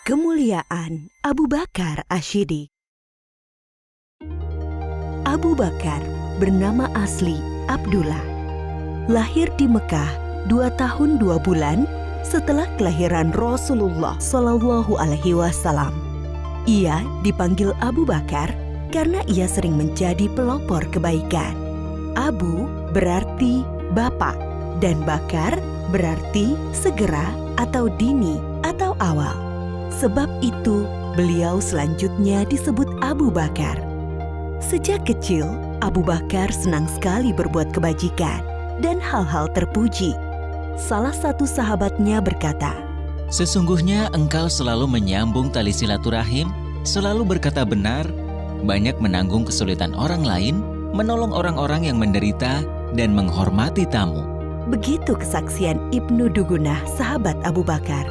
Kemuliaan Abu Bakar Ash-Shiddiq. Abu Bakar bernama asli Abdullah. Lahir di Mekah 2 tahun 2 bulan setelah kelahiran Rasulullah Shallallahu Alaihi Wasallam. Ia dipanggil Abu Bakar karena ia sering menjadi pelopor kebaikan. Abu berarti bapak dan Bakar berarti segera atau dini atau awal. Sebab itu, beliau selanjutnya disebut Abu Bakar. Sejak kecil, Abu Bakar senang sekali berbuat kebajikan dan hal-hal terpuji. Salah satu sahabatnya berkata, "Sesungguhnya engkau selalu menyambung tali silaturahim, selalu berkata benar, banyak menanggung kesulitan orang lain, menolong orang-orang yang menderita, dan menghormati tamu." Begitu kesaksian Ibnu Dugunah, sahabat Abu Bakar.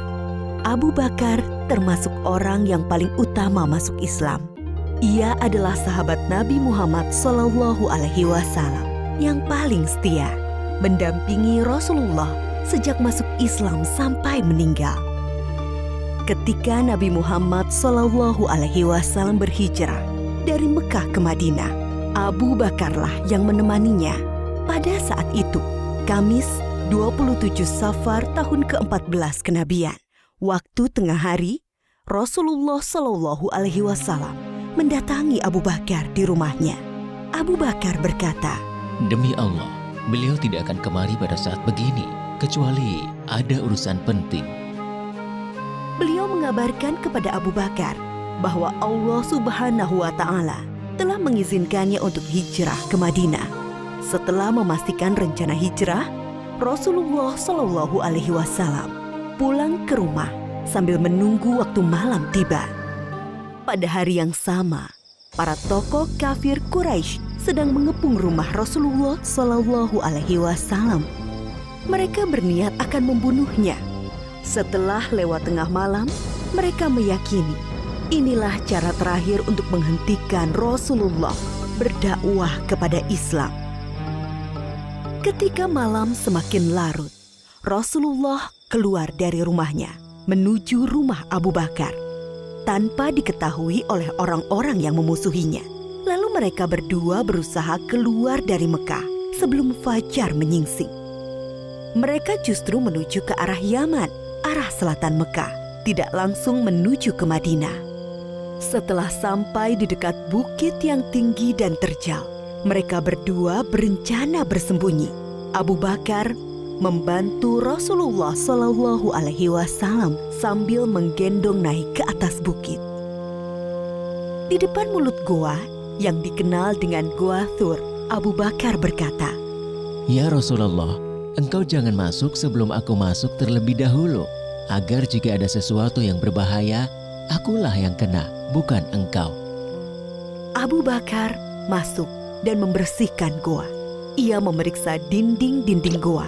Abu Bakar termasuk orang yang paling utama masuk Islam. Ia adalah sahabat Nabi Muhammad Shallallahu Alaihi Wasallam yang paling setia, mendampingi Rasulullah sejak masuk Islam sampai meninggal. Ketika Nabi Muhammad Shallallahu Alaihi Wasallam berhijrah dari Mekah ke Madinah, Abu Bakarlah yang menemaninya. Pada saat itu, Kamis 27 Safar tahun ke-14 kenabian, waktu tengah hari, Rasulullah Shallallahu Alaihi Wasallam mendatangi Abu Bakar di rumahnya. Abu Bakar berkata, "Demi Allah, beliau tidak akan kemari pada saat begini, kecuali ada urusan penting." Beliau mengabarkan kepada Abu Bakar bahwa Allah Subhanahu wa Ta'ala telah mengizinkannya untuk hijrah ke Madinah. Setelah memastikan rencana hijrah, Rasulullah Shallallahu Alaihi Wasallam pulang ke rumah sambil menunggu waktu malam tiba. Pada hari yang sama, para tokoh kafir Quraisy sedang mengepung rumah Rasulullah Shallallahu Alaihi Wasallam. Mereka berniat akan membunuhnya. Setelah lewat tengah malam, mereka meyakini inilah cara terakhir untuk menghentikan Rasulullah berdakwah kepada Islam. Ketika malam semakin larut, Rasulullah keluar dari rumahnya menuju rumah Abu Bakar tanpa diketahui oleh orang-orang yang memusuhinya. Lalu mereka berdua berusaha keluar dari Mekah sebelum fajar menyingsing. Mereka justru menuju ke arah Yaman, arah selatan Mekah, tidak langsung menuju ke Madinah. Setelah sampai di dekat bukit yang tinggi dan terjal, mereka berdua berencana bersembunyi. Abu Bakar membantu Rasulullah Shallallahu Alaihi Wasallam sambil menggendong naik ke atas bukit. Di depan mulut goa yang dikenal dengan Goa Thur, Abu Bakar berkata, "Ya Rasulullah, engkau jangan masuk sebelum aku masuk terlebih dahulu, agar jika ada sesuatu yang berbahaya, akulah yang kena, bukan engkau." Abu Bakar masuk dan membersihkan goa. Ia memeriksa dinding-dinding goa.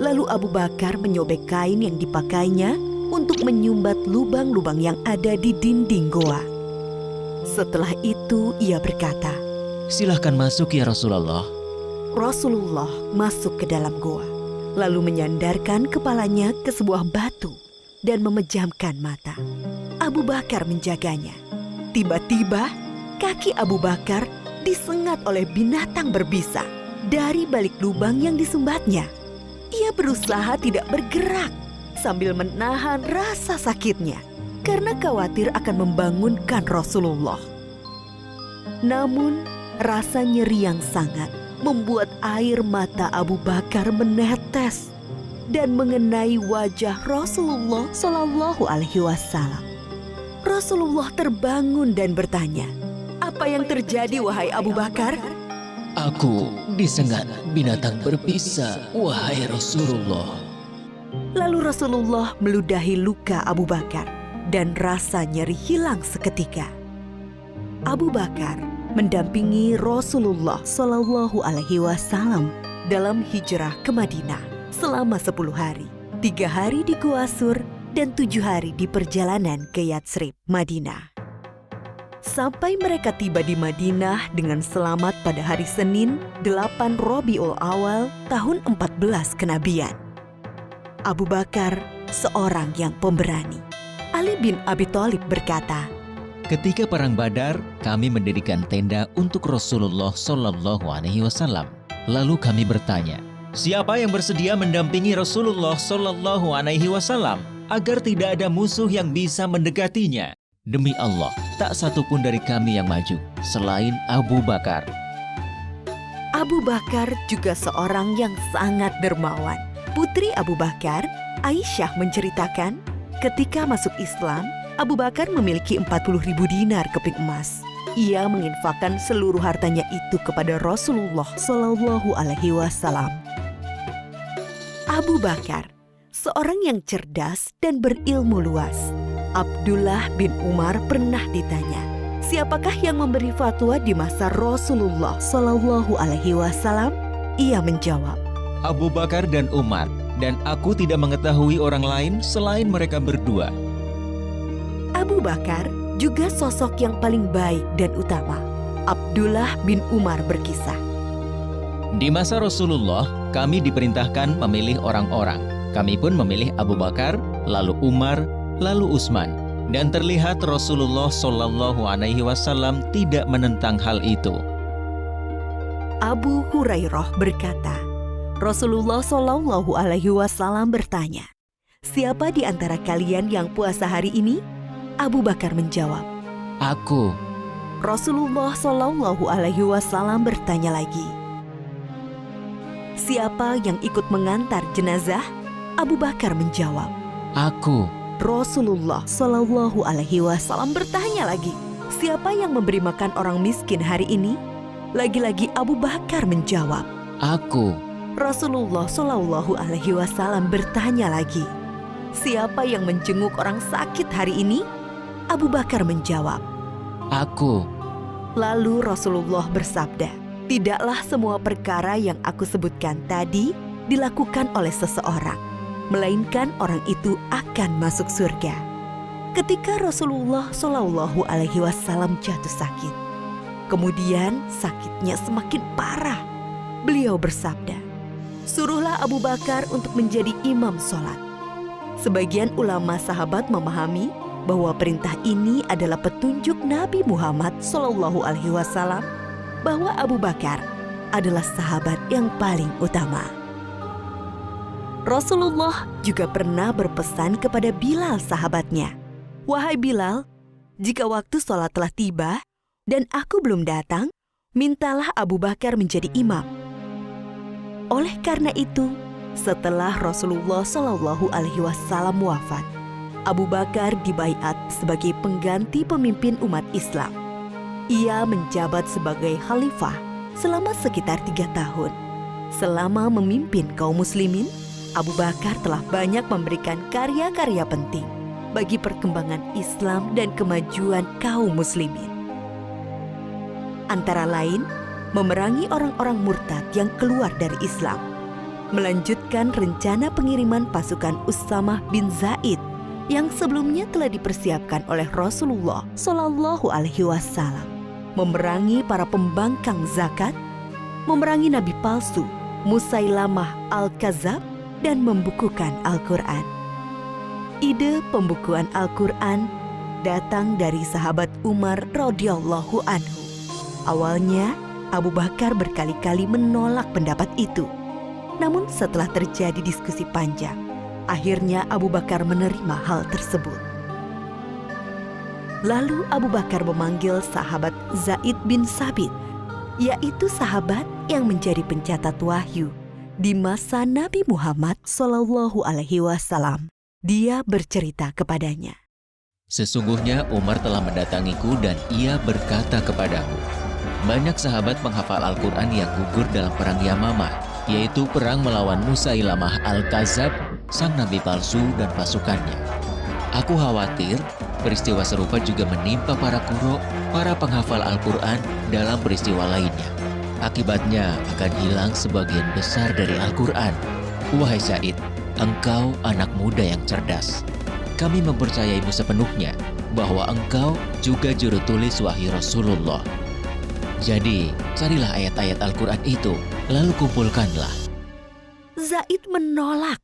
Lalu Abu Bakar menyobek kain yang dipakainya untuk menyumbat lubang-lubang yang ada di dinding goa. Setelah itu ia berkata, "Silahkan masuk ya Rasulullah." Rasulullah masuk ke dalam goa, lalu menyandarkan kepalanya ke sebuah batu dan memejamkan mata. Abu Bakar menjaganya. Tiba-tiba kaki Abu Bakar disengat oleh binatang berbisa dari balik lubang yang disumbatnya. Ia berusaha tidak bergerak sambil menahan rasa sakitnya karena khawatir akan membangunkan Rasulullah. Namun, rasa nyeri yang sangat membuat air mata Abu Bakar menetes dan mengenai wajah Rasulullah Shallallahu Alaihi Wasallam. Rasulullah terbangun dan bertanya, "Apa yang terjadi, wahai Abu Bakar?" "Aku disengat binatang berbisa, wahai Rasulullah." Lalu Rasulullah meludahi luka Abu Bakar dan rasa nyeri hilang seketika. Abu Bakar mendampingi Rasulullah Shallallahu Alaihi Wasallam dalam hijrah ke Madinah selama 10 hari, 3 hari di Goa Sur dan 7 hari di perjalanan ke Yatsrib, Madinah. sampai mereka tiba di Madinah dengan selamat pada hari Senin 8 Rabiul Awal tahun 14 kenabian. Abu Bakar seorang yang pemberani. Ali bin Abi Thalib berkata, Ketika perang Badar, kami mendirikan tenda untuk Rasulullah Shallallahu Alaihi Wasallam. Lalu kami bertanya, siapa yang bersedia mendampingi Rasulullah Shallallahu Alaihi Wasallam agar tidak ada musuh yang bisa mendekatinya? Demi Allah, tak satu pun dari kami yang maju selain Abu Bakar. Abu Bakar juga seorang yang sangat dermawan. Putri Abu Bakar, Aisyah menceritakan, ketika masuk Islam, Abu Bakar memiliki 40.000 dinar keping emas. Ia menginfakkan seluruh hartanya itu kepada Rasulullah Shallallahu Alaihi Wasallam. Abu Bakar, seorang yang cerdas dan berilmu luas. Abdullah bin Umar pernah ditanya, siapakah yang memberi fatwa di masa Rasulullah Shallallahu Alaihi Wasallam? Ia menjawab, Abu Bakar dan Umar, dan aku tidak mengetahui orang lain selain mereka berdua. Abu Bakar juga sosok yang paling baik dan utama. Abdullah bin Umar berkisah, Di masa Rasulullah, kami diperintahkan memilih orang-orang. Kami pun memilih Abu Bakar, lalu Umar, lalu Utsman. Dan terlihat Rasulullah Shallallahu Alaihi Wasallam tidak menentang hal itu. Abu Hurairah berkata, Rasulullah Shallallahu Alaihi Wasallam bertanya, siapa di antara kalian yang puasa hari ini? Abu Bakar menjawab, Aku. Rasulullah Shallallahu Alaihi Wasallam bertanya lagi, siapa yang ikut mengantar jenazah? Abu Bakar menjawab, Aku. Rasulullah Shallallahu Alaihi Wasallam bertanya lagi, siapa yang memberi makan orang miskin hari ini? Lagi-lagi Abu Bakar menjawab, Aku. Rasulullah Shallallahu Alaihi Wasallam bertanya lagi, siapa yang menjenguk orang sakit hari ini? Abu Bakar menjawab, Aku. Lalu Rasulullah bersabda, tidaklah semua perkara yang aku sebutkan tadi dilakukan oleh seseorang, melainkan orang itu akan masuk surga. Ketika Rasulullah Shallallahu Alaihi Wasallam jatuh sakit, kemudian sakitnya semakin parah, beliau bersabda, suruhlah Abu Bakar untuk menjadi imam sholat. Sebagian ulama sahabat memahami bahwa perintah ini adalah petunjuk Nabi Muhammad Shallallahu Alaihi Wasallam bahwa Abu Bakar adalah sahabat yang paling utama. Rasulullah juga pernah berpesan kepada Bilal sahabatnya, wahai Bilal, jika waktu sholat telah tiba dan aku belum datang, mintalah Abu Bakar menjadi imam. Oleh karena itu, setelah Rasulullah Shallallahu Alaihi Wasallam wafat, Abu Bakar dibaiat sebagai pengganti pemimpin umat Islam. Ia menjabat sebagai khalifah selama sekitar 3 tahun. Selama memimpin kaum muslimin, Abu Bakar telah banyak memberikan karya-karya penting bagi perkembangan Islam dan kemajuan kaum muslimin. Antara lain, memerangi orang-orang murtad yang keluar dari Islam, melanjutkan rencana pengiriman pasukan Usamah bin Zaid yang sebelumnya telah dipersiapkan oleh Rasulullah Shallallahu Alaihi Wasallam, memerangi para pembangkang zakat, memerangi nabi palsu Musailamah al-Kadzab, dan membukukan Al-Quran. Ide pembukuan Al-Quran datang dari sahabat Umar radhiyallahu anhu. Awalnya, Abu Bakar berkali-kali menolak pendapat itu. Namun setelah terjadi diskusi panjang, akhirnya Abu Bakar menerima hal tersebut. Lalu Abu Bakar memanggil sahabat Zaid bin Sabit, yaitu sahabat yang menjadi pencatat wahyu di masa Nabi Muhammad Shallallahu Alaihi Wasallam. Dia bercerita kepadanya, Sesungguhnya Umar telah mendatangiku dan ia berkata kepadaku, banyak sahabat penghafal Al-Quran yang gugur dalam perang Yamamah, yaitu perang melawan Musailamah al-Kadzab, sang nabi palsu dan pasukannya. Aku khawatir peristiwa serupa juga menimpa para qurra, para penghafal Al-Quran dalam peristiwa lainnya. Akibatnya akan hilang sebagian besar dari Al-Quran. Wahai Zaid, engkau anak muda yang cerdas. Kami mempercayaimu sepenuhnya. bahwa engkau juga juru tulis wahyu Rasulullah. Jadi, carilah ayat-ayat Al-Quran itu, lalu kumpulkanlah. Zaid menolak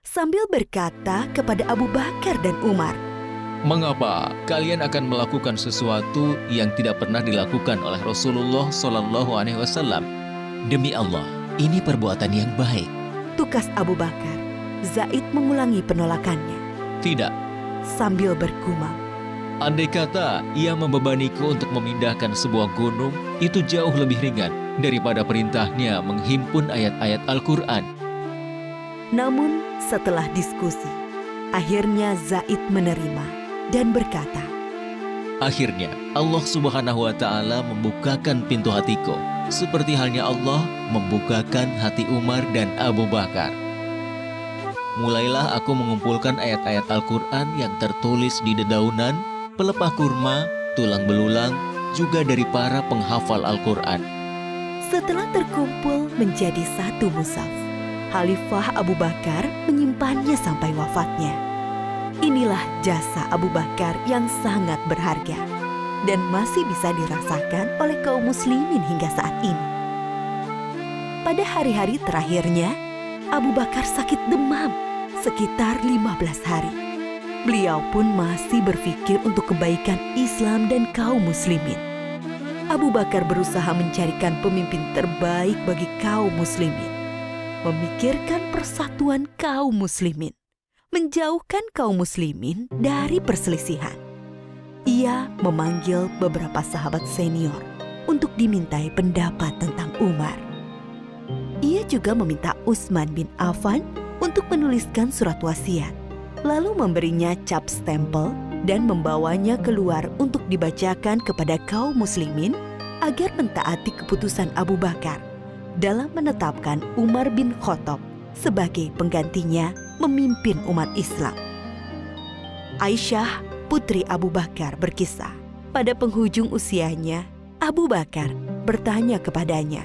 sambil berkata kepada Abu Bakar dan Umar, Mengapa kalian akan melakukan sesuatu yang tidak pernah dilakukan oleh Rasulullah Shallallahu Alaihi Wasallam? Demi Allah, ini perbuatan yang baik. tukas Abu Bakar. Zaid mengulangi penolakannya Tidak, sambil bergumam, andai kata ia membebaniku untuk memindahkan sebuah gunung, itu jauh lebih ringan daripada perintahnya menghimpun ayat-ayat Al-Quran. namun setelah diskusi, akhirnya Zaid menerima dan berkata, Akhirnya, Allah Subhanahu wa Ta'ala membukakan pintu hatiku, seperti halnya Allah membukakan hati Umar dan Abu Bakar. Mulailah aku mengumpulkan ayat-ayat Al-Quran yang tertulis di dedaunan, pelepah kurma, tulang belulang, juga dari para penghafal Al-Quran. Setelah terkumpul menjadi satu mushaf, Khalifah Abu Bakar menyimpannya sampai wafatnya. Inilah jasa Abu Bakar yang sangat berharga dan masih bisa dirasakan oleh kaum muslimin hingga saat ini. Pada hari-hari terakhirnya, Abu Bakar sakit demam sekitar 15 hari. Beliau pun masih berpikir untuk kebaikan Islam dan kaum muslimin. Abu Bakar berusaha mencarikan pemimpin terbaik bagi kaum muslimin, memikirkan persatuan kaum muslimin, menjauhkan kaum muslimin dari perselisihan. Ia memanggil beberapa sahabat senior untuk dimintai pendapat tentang Umar. Ia juga meminta Utsman bin Affan untuk menuliskan surat wasiat, lalu memberinya cap stempel dan membawanya keluar untuk dibacakan kepada kaum muslimin agar mentaati keputusan Abu Bakar dalam menetapkan Umar bin Khattab sebagai penggantinya memimpin umat Islam. Aisyah, putri Abu Bakar, berkisah, pada penghujung usianya, Abu Bakar bertanya kepadanya,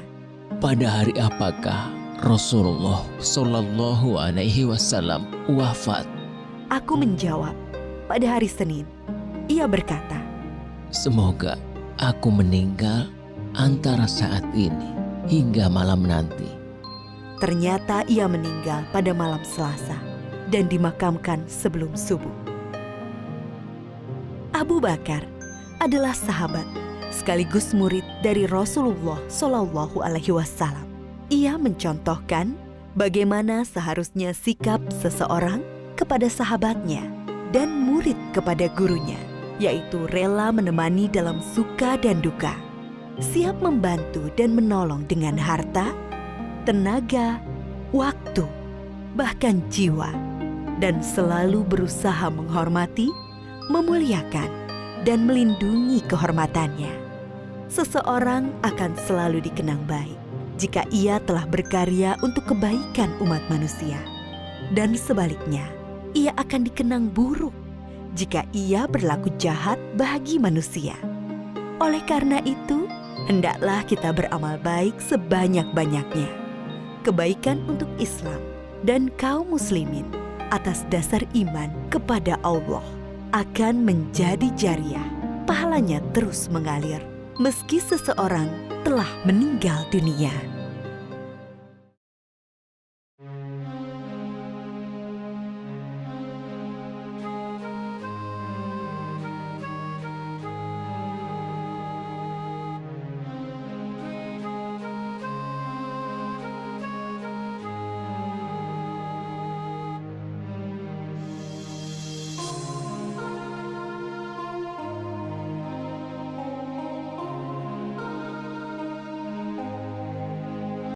Pada hari apakah Rasulullah Shallallahu Alaihi Wasallam wafat? Aku menjawab, pada hari Senin. Ia berkata, Semoga aku meninggal antara saat ini hingga malam nanti. ternyata ia meninggal pada malam Selasa dan dimakamkan sebelum subuh. Abu Bakar adalah sahabat sekaligus murid dari Rasulullah Shallallahu Alaihi Wasallam. Ia mencontohkan bagaimana seharusnya sikap seseorang kepada sahabatnya dan murid kepada gurunya, yaitu rela menemani dalam suka dan duka, siap membantu dan menolong dengan harta, tenaga, waktu, bahkan jiwa, dan selalu berusaha menghormati, memuliakan, dan melindungi kehormatannya. Seseorang akan selalu dikenang baik jika ia telah berkarya untuk kebaikan umat manusia, dan sebaliknya, ia akan dikenang buruk jika ia berlaku jahat bagi manusia. Oleh karena itu, hendaklah kita beramal baik sebanyak-banyaknya. Kebaikan untuk Islam dan kaum muslimin atas dasar iman kepada Allah akan menjadi jariah. Pahalanya terus mengalir meski seseorang telah meninggal dunia.